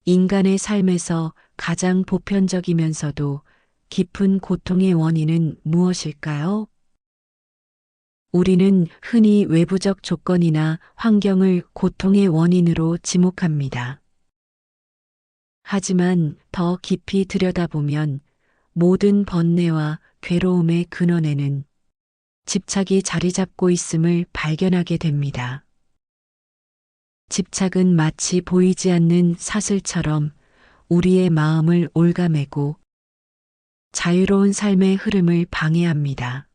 인간의 삶에서 가장 보편적이면서도 깊은 고통의 원인은 무엇일까요? 우리는 흔히 외부적 조건이나 환경을 고통의 원인으로 지목합니다. 하지만 더 깊이 들여다보면 모든 번뇌와 괴로움의 근원에는 집착이 자리 잡고 있음을 발견하게 됩니다. 집착은 마치 보이지 않는 사슬처럼 우리의 마음을 올가매고 자유로운 삶의 흐름을 방해합니다.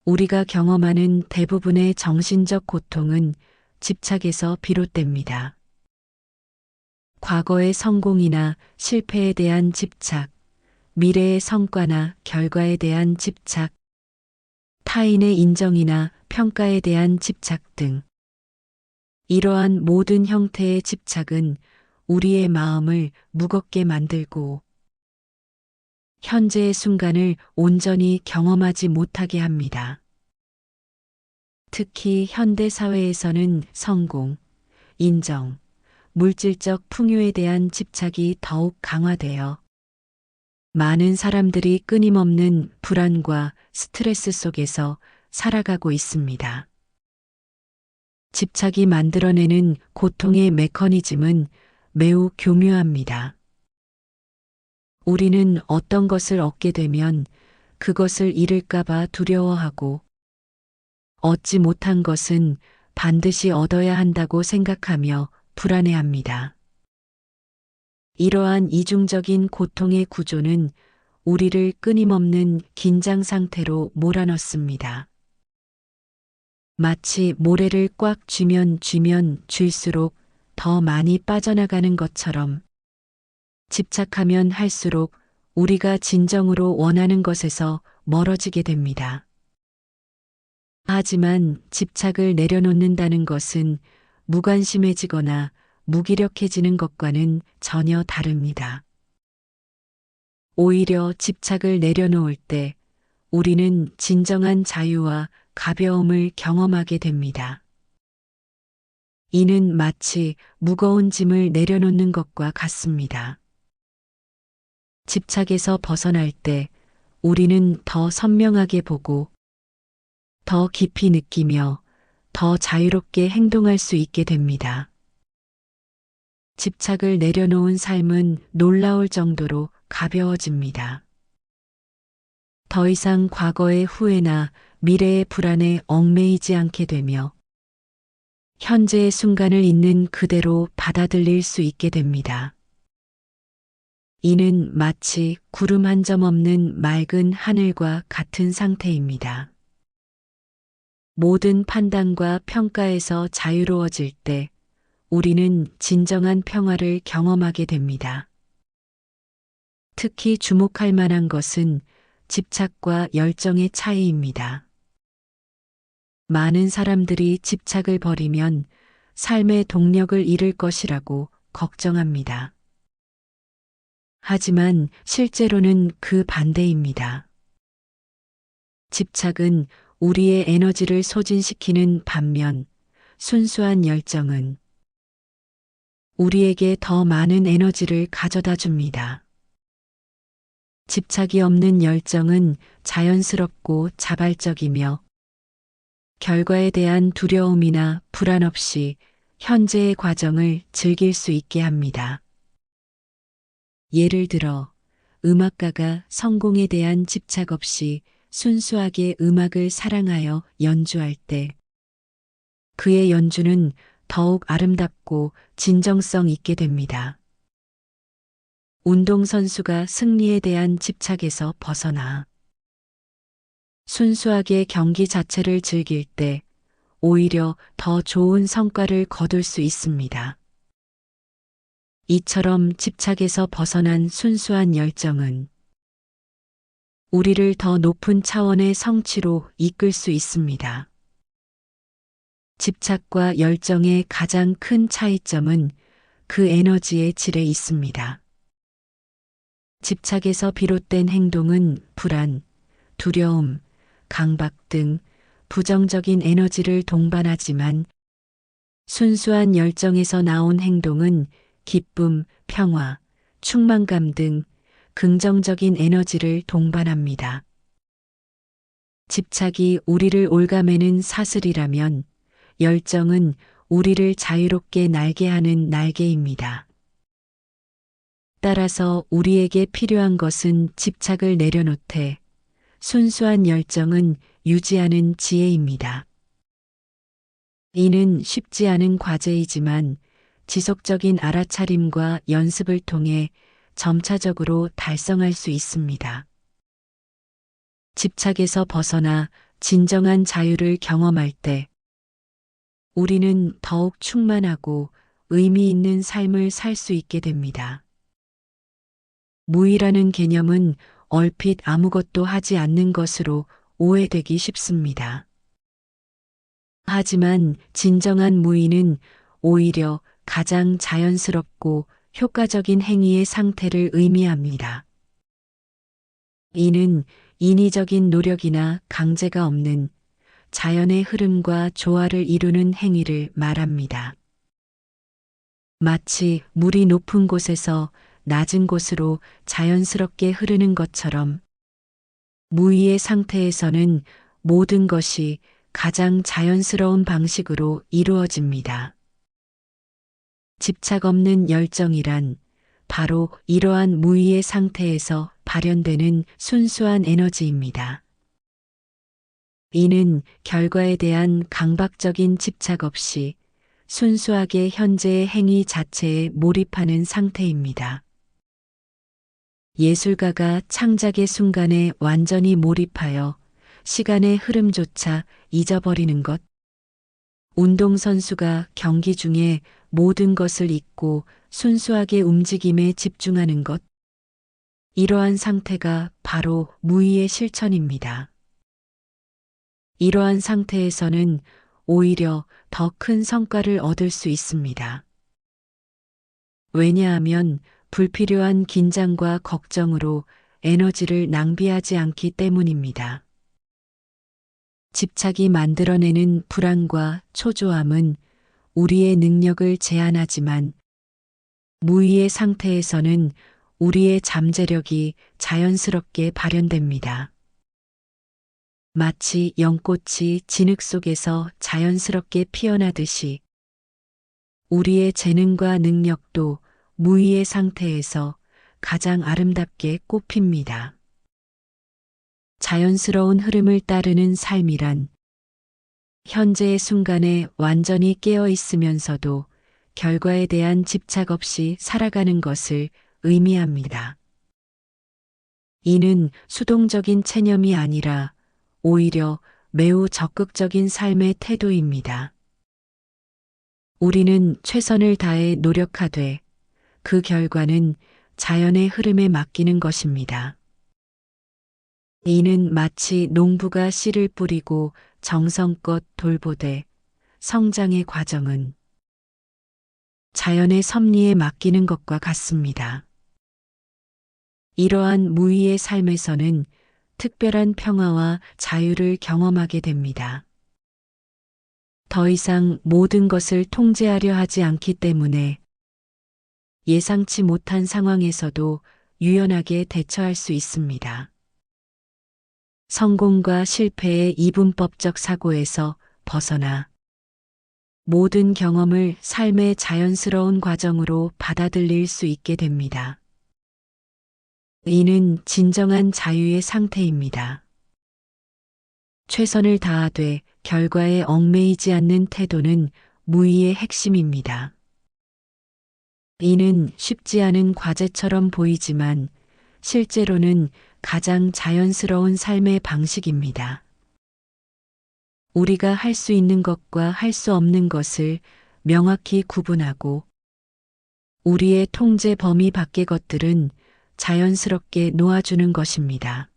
우리가 경험하는 대부분의 정신적 고통은 집착에서 비롯됩니다. 과거의 성공이나 실패에 대한 집착, 미래의 성과나 결과에 대한 집착, 타인의 인정이나 평가에 대한 집착 등 이러한 모든 형태의 집착은 우리의 마음을 무겁게 만들고 현재의 순간을 온전히 경험하지 못하게 합니다. 특히 현대 사회에서는 성공, 인정, 물질적 풍요에 대한 집착이 더욱 강화되어 많은 사람들이 끊임없는 불안과 스트레스 속에서 살아가고 있습니다. 집착이 만들어내는 고통의 메커니즘은 매우 교묘합니다. 우리는 어떤 것을 얻게 되면 그것을 잃을까봐 두려워하고 얻지 못한 것은 반드시 얻어야 한다고 생각하며 불안해합니다. 이러한 이중적인 고통의 구조는 우리를 끊임없는 긴장 상태로 몰아넣습니다. 마치 모래를 꽉 쥐면 쥘수록 더 많이 빠져나가는 것처럼 집착하면 할수록 우리가 진정으로 원하는 것에서 멀어지게 됩니다. 하지만 집착을 내려놓는다는 것은 무관심해지거나 무기력해지는 것과는 전혀 다릅니다. 오히려 집착을 내려놓을 때 우리는 진정한 자유와 가벼움을 경험하게 됩니다. 이는 마치 무거운 짐을 내려놓는 것과 같습니다. 집착에서 벗어날 때 우리는 더 선명하게 보고 더 깊이 느끼며 더 자유롭게 행동할 수 있게 됩니다. 집착을 내려놓은 삶은 놀라울 정도로 가벼워집니다. 더 이상 과거의 후회나 미래의 불안에 얽매이지 않게 되며 현재의 순간을 있는 그대로 받아들일 수 있게 됩니다. 이는 마치 구름 한 점 없는 맑은 하늘과 같은 상태입니다. 모든 판단과 평가에서 자유로워질 때 우리는 진정한 평화를 경험하게 됩니다. 특히 주목할 만한 것은 집착과 열정의 차이입니다. 많은 사람들이 집착을 버리면 삶의 동력을 잃을 것이라고 걱정합니다. 하지만 실제로는 그 반대입니다. 집착은 우리의 에너지를 소진시키는 반면 순수한 열정은 우리에게 더 많은 에너지를 가져다 줍니다. 집착이 없는 열정은 자연스럽고 자발적이며 결과에 대한 두려움이나 불안 없이 현재의 과정을 즐길 수 있게 합니다. 예를 들어 음악가가 성공에 대한 집착 없이 순수하게 음악을 사랑하여 연주할 때 그의 연주는 더욱 아름답고 진정성 있게 됩니다. 운동선수가 승리에 대한 집착에서 벗어나 순수하게 경기 자체를 즐길 때 오히려 더 좋은 성과를 거둘 수 있습니다. 이처럼 집착에서 벗어난 순수한 열정은 우리를 더 높은 차원의 성취로 이끌 수 있습니다. 집착과 열정의 가장 큰 차이점은 그 에너지의 질에 있습니다. 집착에서 비롯된 행동은 불안, 두려움, 강박 등 부정적인 에너지를 동반하지만 순수한 열정에서 나온 행동은 기쁨, 평화, 충만감 등 긍정적인 에너지를 동반합니다. 집착이 우리를 올가매는 사슬이라면 열정은 우리를 자유롭게 날게 하는 날개입니다. 따라서 우리에게 필요한 것은 집착을 내려놓되 순수한 열정은 유지하는 지혜입니다. 이는 쉽지 않은 과제이지만 지속적인 알아차림과 연습을 통해 점차적으로 달성할 수 있습니다. 집착에서 벗어나 진정한 자유를 경험할 때 우리는 더욱 충만하고 의미 있는 삶을 살 수 있게 됩니다. 무의라는 개념은 얼핏 아무것도 하지 않는 것으로 오해되기 쉽습니다. 하지만 진정한 무의는 오히려 가장 자연스럽고 효과적인 행위의 상태를 의미합니다. 이는 인위적인 노력이나 강제가 없는 자연의 흐름과 조화를 이루는 행위를 말합니다. 마치 물이 높은 곳에서 낮은 곳으로 자연스럽게 흐르는 것처럼 무의의 상태에서는 모든 것이 가장 자연스러운 방식으로 이루어집니다. 집착 없는 열정이란 바로 이러한 무의의 상태에서 발현되는 순수한 에너지입니다. 이는 결과에 대한 강박적인 집착 없이 순수하게 현재의 행위 자체에 몰입하는 상태입니다. 예술가가 창작의 순간에 완전히 몰입하여 시간의 흐름조차 잊어버리는 것, 운동선수가 경기 중에 모든 것을 잊고 순수하게 움직임에 집중하는 것, 이러한 상태가 바로 무의의 실천입니다. 이러한 상태에서는 오히려 더 큰 성과를 얻을 수 있습니다. 왜냐하면 불필요한 긴장과 걱정으로 에너지를 낭비하지 않기 때문입니다. 집착이 만들어내는 불안과 초조함은 우리의 능력을 제한하지만 무의의 상태에서는 우리의 잠재력이 자연스럽게 발현됩니다. 마치 연꽃이 진흙 속에서 자연스럽게 피어나듯이 우리의 재능과 능력도 무의의 상태에서 가장 아름답게 꽃핍니다. 자연스러운 흐름을 따르는 삶이란 현재의 순간에 완전히 깨어 있으면서도 결과에 대한 집착 없이 살아가는 것을 의미합니다. 이는 수동적인 체념이 아니라 오히려 매우 적극적인 삶의 태도입니다. 우리는 최선을 다해 노력하되 그 결과는 자연의 흐름에 맡기는 것입니다. 이는 마치 농부가 씨를 뿌리고 정성껏 돌보되 성장의 과정은 자연의 섭리에 맡기는 것과 같습니다. 이러한 무의의 삶에서는 특별한 평화와 자유를 경험하게 됩니다. 더 이상 모든 것을 통제하려 하지 않기 때문에 예상치 못한 상황에서도 유연하게 대처할 수 있습니다. 성공과 실패의 이분법적 사고에서 벗어나 모든 경험을 삶의 자연스러운 과정으로 받아들일 수 있게 됩니다. 이는 진정한 자유의 상태입니다. 최선을 다하되 결과에 얽매이지 않는 태도는 무의의 핵심입니다. 이는 쉽지 않은 과제처럼 보이지만 실제로는 가장 자연스러운 삶의 방식입니다. 우리가 할 수 있는 것과 할 수 없는 것을 명확히 구분하고 우리의 통제 범위 밖의 것들은 자연스럽게 놓아주는 것입니다.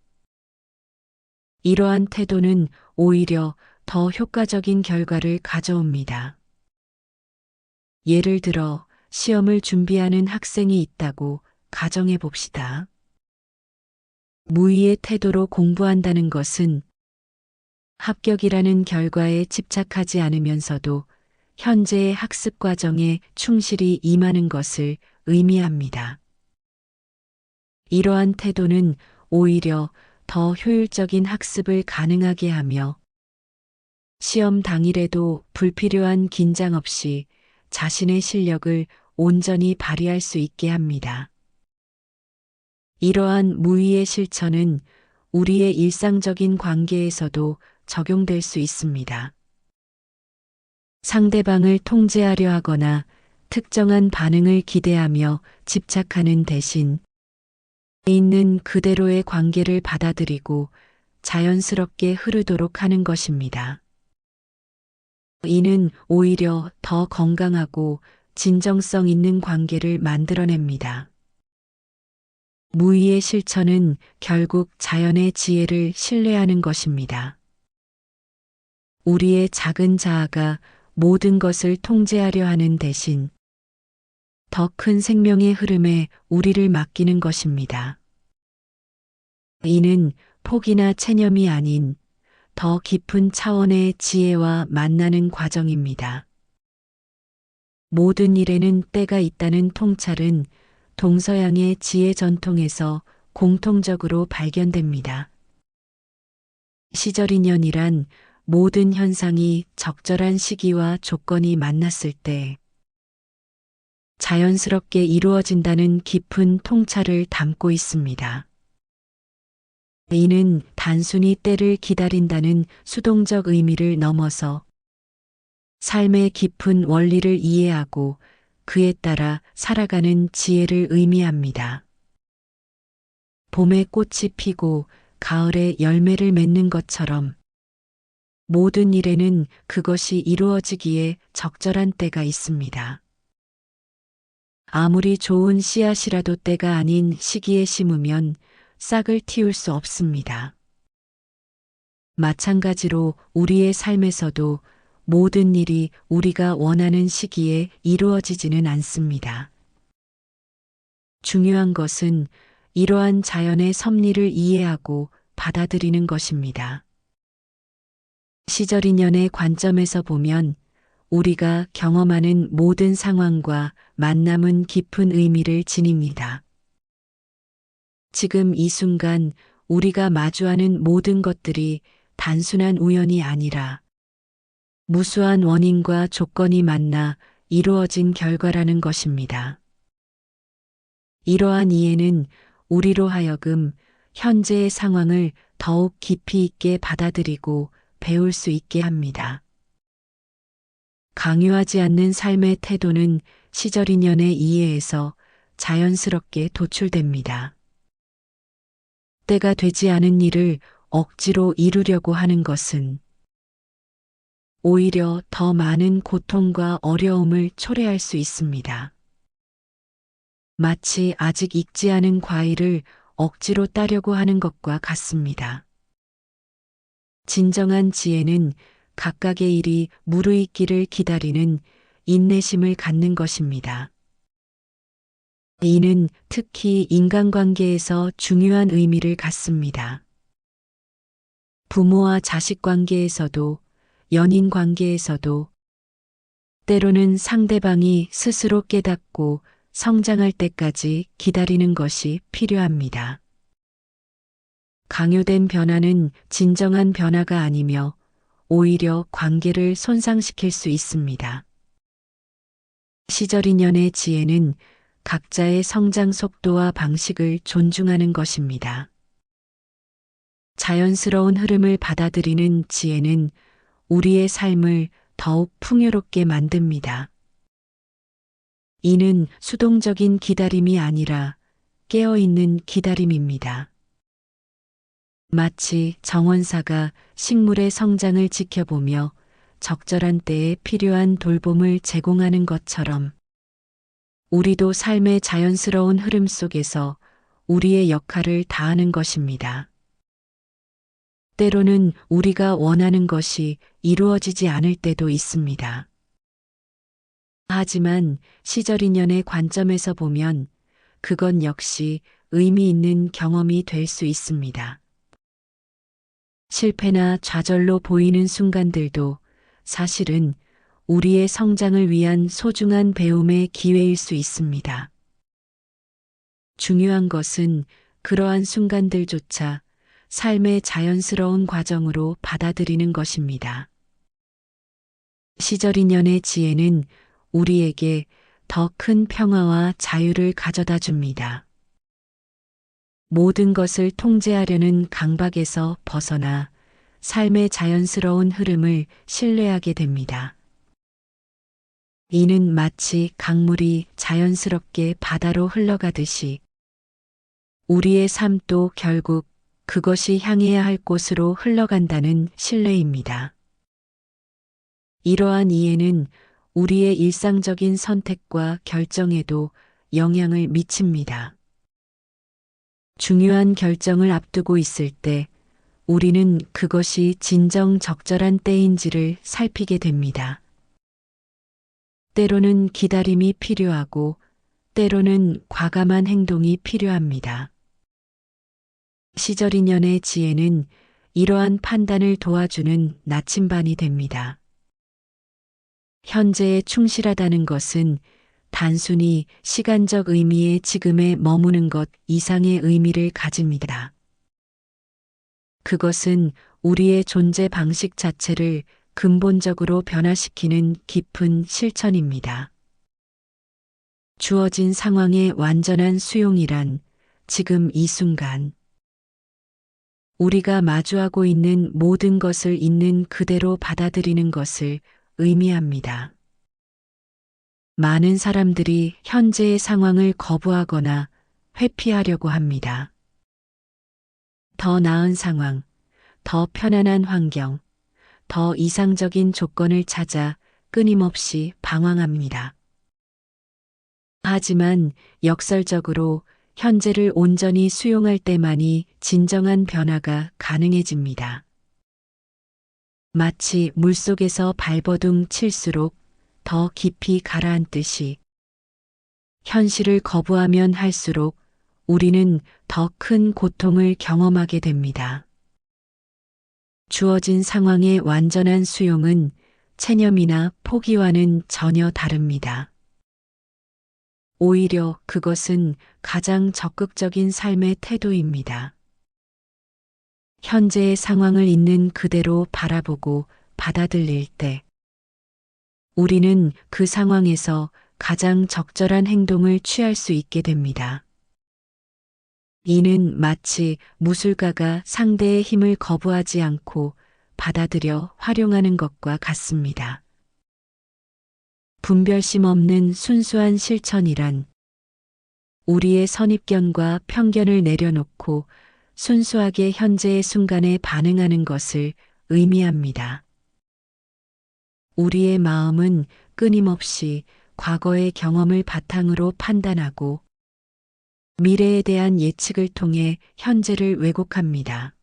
이러한 태도는 오히려 더 효과적인 결과를 가져옵니다. 예를 들어 시험을 준비하는 학생이 있다고 가정해 봅시다. 무의의 태도로 공부한다는 것은 합격이라는 결과에 집착하지 않으면서도 현재의 학습 과정에 충실히 임하는 것을 의미합니다. 이러한 태도는 오히려 더 효율적인 학습을 가능하게 하며 시험 당일에도 불필요한 긴장 없이 자신의 실력을 온전히 발휘할 수 있게 합니다. 이러한 무의의 실천은 우리의 일상적인 관계에서도 적용될 수 있습니다. 상대방을 통제하려 하거나 특정한 반응을 기대하며 집착하는 대신 있는 그대로의 관계를 받아들이고 자연스럽게 흐르도록 하는 것입니다. 이는 오히려 더 건강하고 진정성 있는 관계를 만들어냅니다. 무의의 실천은 결국 자연의 지혜를 신뢰하는 것입니다. 우리의 작은 자아가 모든 것을 통제하려 하는 대신 더 큰 생명의 흐름에 우리를 맡기는 것입니다. 이는 포기나 체념이 아닌 더 깊은 차원의 지혜와 만나는 과정입니다. 모든 일에는 때가 있다는 통찰은 동서양의 지혜 전통에서 공통적으로 발견됩니다. 시절인연이란 모든 현상이 적절한 시기와 조건이 만났을 때 자연스럽게 이루어진다는 깊은 통찰을 담고 있습니다. 이는 단순히 때를 기다린다는 수동적 의미를 넘어서 삶의 깊은 원리를 이해하고 그에 따라 살아가는 지혜를 의미합니다. 봄에 꽃이 피고 가을에 열매를 맺는 것처럼 모든 일에는 그것이 이루어지기에 적절한 때가 있습니다. 아무리 좋은 씨앗이라도 때가 아닌 시기에 심으면 싹을 틔울 수 없습니다. 마찬가지로 우리의 삶에서도 모든 일이 우리가 원하는 시기에 이루어지지는 않습니다. 중요한 것은 이러한 자연의 섭리를 이해하고 받아들이는 것입니다. 시절인연의 관점에서 보면 우리가 경험하는 모든 상황과 만남은 깊은 의미를 지닙니다. 지금 이 순간 우리가 마주하는 모든 것들이 단순한 우연이 아니라 무수한 원인과 조건이 만나 이루어진 결과라는 것입니다. 이러한 이해는 우리로 하여금 현재의 상황을 더욱 깊이 있게 받아들이고 배울 수 있게 합니다. 강요하지 않는 삶의 태도는 시절인연의 이해에서 자연스럽게 도출됩니다. 때가 되지 않은 일을 억지로 이루려고 하는 것은 오히려 더 많은 고통과 어려움을 초래할 수 있습니다. 마치 아직 익지 않은 과일을 억지로 따려고 하는 것과 같습니다. 진정한 지혜는 각각의 일이 무르익기를 기다리는 인내심을 갖는 것입니다. 이는 특히 인간관계에서 중요한 의미를 갖습니다. 부모와 자식 관계에서도 연인 관계에서도 때로는 상대방이 스스로 깨닫고 성장할 때까지 기다리는 것이 필요합니다. 강요된 변화는 진정한 변화가 아니며 오히려 관계를 손상시킬 수 있습니다. 시절인연의 지혜는 각자의 성장 속도와 방식을 존중하는 것입니다. 자연스러운 흐름을 받아들이는 지혜는 우리의 삶을 더욱 풍요롭게 만듭니다. 이는 수동적인 기다림이 아니라 깨어있는 기다림입니다. 마치 정원사가 식물의 성장을 지켜보며 적절한 때에 필요한 돌봄을 제공하는 것처럼 우리도 삶의 자연스러운 흐름 속에서 우리의 역할을 다하는 것입니다. 때로는 우리가 원하는 것이 이루어지지 않을 때도 있습니다. 하지만 시절인연의 관점에서 보면 그건 역시 의미 있는 경험이 될 수 있습니다. 실패나 좌절로 보이는 순간들도 사실은 우리의 성장을 위한 소중한 배움의 기회일 수 있습니다. 중요한 것은 그러한 순간들조차 삶의 자연스러운 과정으로 받아들이는 것입니다. 시절인연의 지혜는 우리에게 더 큰 평화와 자유를 가져다 줍니다. 모든 것을 통제하려는 강박에서 벗어나 삶의 자연스러운 흐름을 신뢰하게 됩니다. 이는 마치 강물이 자연스럽게 바다로 흘러가듯이 우리의 삶도 결국 그것이 향해야 할 곳으로 흘러간다는 신뢰입니다. 이러한 이해는 우리의 일상적인 선택과 결정에도 영향을 미칩니다. 중요한 결정을 앞두고 있을 때 우리는 그것이 진정 적절한 때인지를 살피게 됩니다. 때로는 기다림이 필요하고 때로는 과감한 행동이 필요합니다. 시절인연의 지혜는 이러한 판단을 도와주는 나침반이 됩니다. 현재에 충실하다는 것은 단순히 시간적 의미의 지금에 머무는 것 이상의 의미를 가집니다. 그것은 우리의 존재 방식 자체를 근본적으로 변화시키는 깊은 실천입니다. 주어진 상황의 완전한 수용이란 지금 이 순간 우리가 마주하고 있는 모든 것을 있는 그대로 받아들이는 것을 의미합니다. 많은 사람들이 현재의 상황을 거부하거나 회피하려고 합니다. 더 나은 상황, 더 편안한 환경, 더 이상적인 조건을 찾아 끊임없이 방황합니다. 하지만 역설적으로 현재를 온전히 수용할 때만이 진정한 변화가 가능해집니다. 마치 물속에서 발버둥 칠수록 더 깊이 가라앉듯이 현실을 거부하면 할수록 우리는 더 큰 고통을 경험하게 됩니다. 주어진 상황의 완전한 수용은 체념이나 포기와는 전혀 다릅니다. 오히려 그것은 가장 적극적인 삶의 태도입니다. 현재의 상황을 있는 그대로 바라보고 받아들일 때 우리는 그 상황에서 가장 적절한 행동을 취할 수 있게 됩니다. 이는 마치 무술가가 상대의 힘을 거부하지 않고 받아들여 활용하는 것과 같습니다. 분별심 없는 순수한 실천이란 우리의 선입견과 편견을 내려놓고 순수하게 현재의 순간에 반응하는 것을 의미합니다. 우리의 마음은 끊임없이 과거의 경험을 바탕으로 판단하고 미래에 대한 예측을 통해 현재를 왜곡합니다.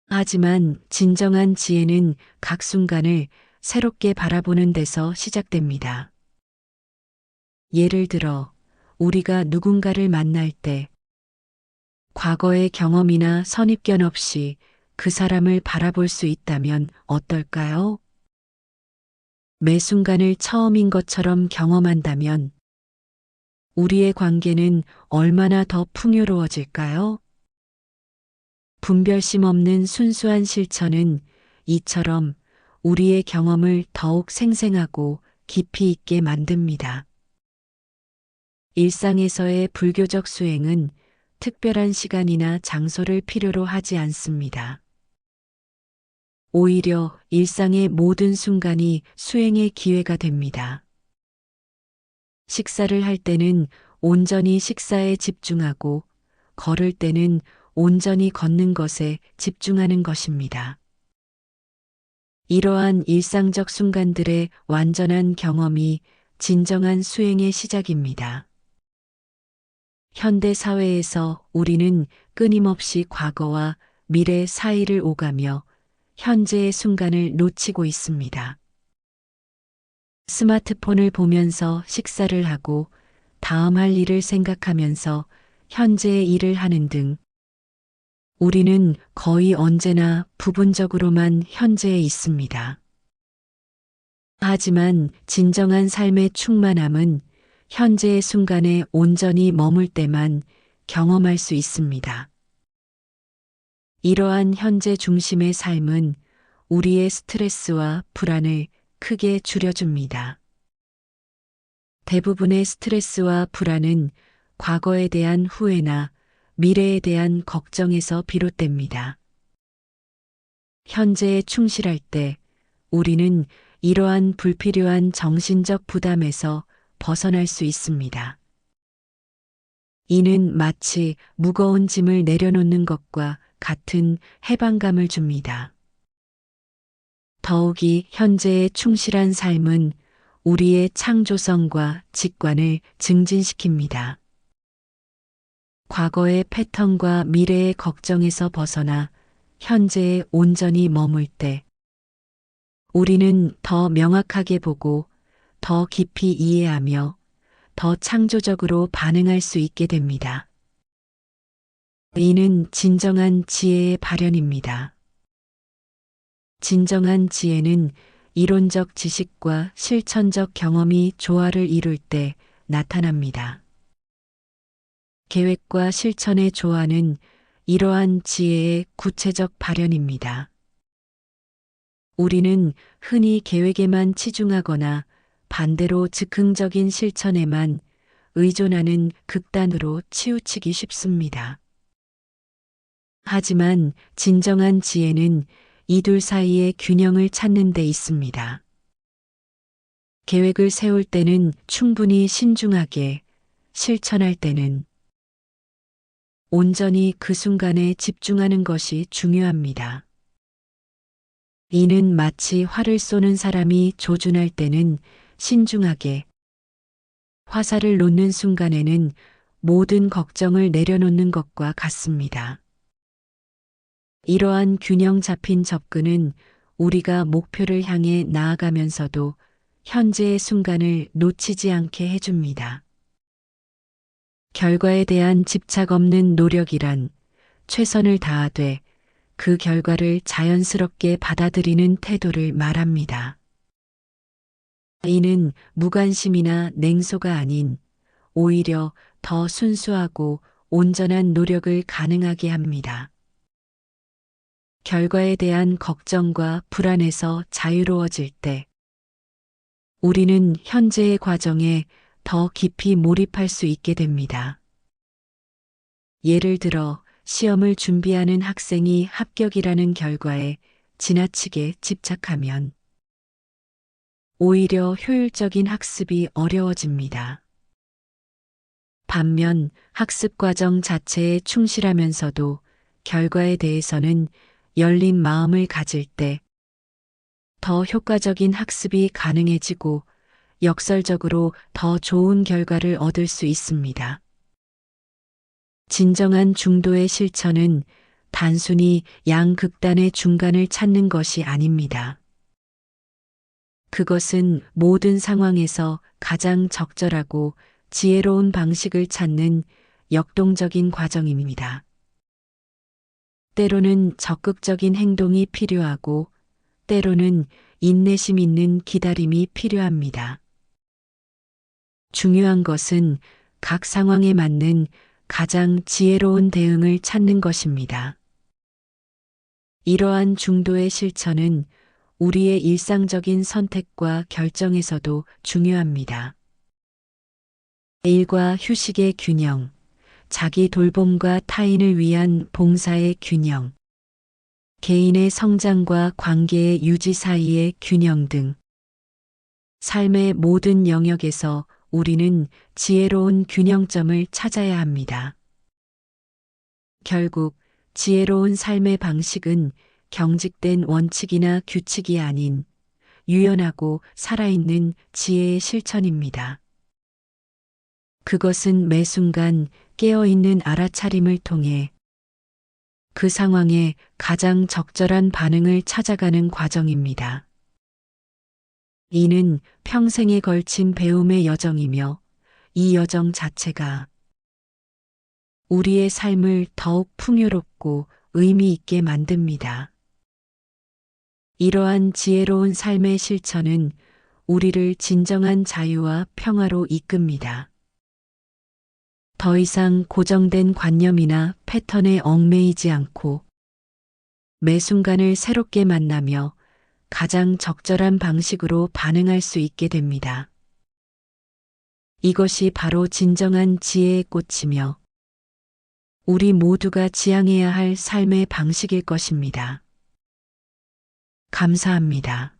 하지만 진정한 지혜는 각 순간을 새롭게 바라보는 데서 시작됩니다. 예를 들어, 우리가 누군가를 만날 때 과거의 경험이나 선입견 없이 그 사람을 바라볼 수 있다면 어떨까요? 매 순간을 처음인 것처럼 경험한다면 우리의 관계는 얼마나 더 풍요로워질까요? 분별심 없는 순수한 실천은 이처럼 우리의 경험을 더욱 생생하고 깊이 있게 만듭니다. 일상에서의 불교적 수행은 특별한 시간이나 장소를 필요로 하지 않습니다. 오히려 일상의 모든 순간이 수행의 기회가 됩니다. 식사를 할 때는 온전히 식사에 집중하고 걸을 때는 온전히 걷는 것에 집중하는 것입니다. 이러한 일상적 순간들의 완전한 경험이 진정한 수행의 시작입니다. 현대 사회에서 우리는 끊임없이 과거와 미래 사이를 오가며 현재의 순간을 놓치고 있습니다. 스마트폰을 보면서 식사를 하고 다음 할 일을 생각하면서 현재의 일을 하는 등 우리는 거의 언제나 부분적으로만 현재에 있습니다. 하지만 진정한 삶의 충만함은 현재의 순간에 온전히 머물 때만 경험할 수 있습니다. 이러한 현재 중심의 삶은 우리의 스트레스와 불안을 크게 줄여줍니다. 대부분의 스트레스와 불안은 과거에 대한 후회나 미래에 대한 걱정에서 비롯됩니다. 현재에 충실할 때 우리는 이러한 불필요한 정신적 부담에서 벗어날 수 있습니다. 이는 마치 무거운 짐을 내려놓는 것과 같은 해방감을 줍니다. 더욱이 현재에 충실한 삶은 우리의 창조성과 직관을 증진시킵니다. 과거의 패턴과 미래의 걱정에서 벗어나 현재에 온전히 머물 때 우리는 더 명확하게 보고 더 깊이 이해하며 더 창조적으로 반응할 수 있게 됩니다. 이는 진정한 지혜의 발현입니다. 진정한 지혜는 이론적 지식과 실천적 경험이 조화를 이룰 때 나타납니다. 계획과 실천의 조화는 이러한 지혜의 구체적 발현입니다. 우리는 흔히 계획에만 치중하거나 반대로 즉흥적인 실천에만 의존하는 극단으로 치우치기 쉽습니다. 하지만 진정한 지혜는 이 둘 사이의 균형을 찾는 데 있습니다. 계획을 세울 때는 충분히 신중하게, 실천할 때는 온전히 그 순간에 집중하는 것이 중요합니다. 이는 마치 활을 쏘는 사람이 조준할 때는 신중하게, 화살을 놓는 순간에는 모든 걱정을 내려놓는 것과 같습니다. 이러한 균형 잡힌 접근은 우리가 목표를 향해 나아가면서도 현재의 순간을 놓치지 않게 해줍니다. 결과에 대한 집착 없는 노력이란 최선을 다하되 그 결과를 자연스럽게 받아들이는 태도를 말합니다. 이는 무관심이나 냉소가 아닌 오히려 더 순수하고 온전한 노력을 가능하게 합니다. 결과에 대한 걱정과 불안에서 자유로워질 때 우리는 현재의 과정에 더 깊이 몰입할 수 있게 됩니다. 예를 들어 시험을 준비하는 학생이 합격이라는 결과에 지나치게 집착하면 오히려 효율적인 학습이 어려워집니다. 반면 학습 과정 자체에 충실하면서도 결과에 대해서는 열린 마음을 가질 때 더 효과적인 학습이 가능해지고 역설적으로 더 좋은 결과를 얻을 수 있습니다. 진정한 중도의 실천은 단순히 양극단의 중간을 찾는 것이 아닙니다. 그것은 모든 상황에서 가장 적절하고 지혜로운 방식을 찾는 역동적인 과정입니다. 때로는 적극적인 행동이 필요하고 때로는 인내심 있는 기다림이 필요합니다. 중요한 것은 각 상황에 맞는 가장 지혜로운 대응을 찾는 것입니다. 이러한 중도의 실천은 우리의 일상적인 선택과 결정에서도 중요합니다. 일과 휴식의 균형, 자기 돌봄과 타인을 위한 봉사의 균형, 개인의 성장과 관계의 유지 사이의 균형 등 삶의 모든 영역에서 우리는 지혜로운 균형점을 찾아야 합니다. 결국 지혜로운 삶의 방식은 경직된 원칙이나 규칙이 아닌 유연하고 살아있는 지혜의 실천입니다. 그것은 매 순간 깨어있는 알아차림을 통해 그 상황에 가장 적절한 반응을 찾아가는 과정입니다. 이는 평생에 걸친 배움의 여정이며 이 여정 자체가 우리의 삶을 더욱 풍요롭고 의미 있게 만듭니다. 이러한 지혜로운 삶의 실천은 우리를 진정한 자유와 평화로 이끕니다. 더 이상 고정된 관념이나 패턴에 얽매이지 않고 매 순간을 새롭게 만나며 가장 적절한 방식으로 반응할 수 있게 됩니다. 이것이 바로 진정한 지혜의 꽃이며 우리 모두가 지향해야 할 삶의 방식일 것입니다. 감사합니다.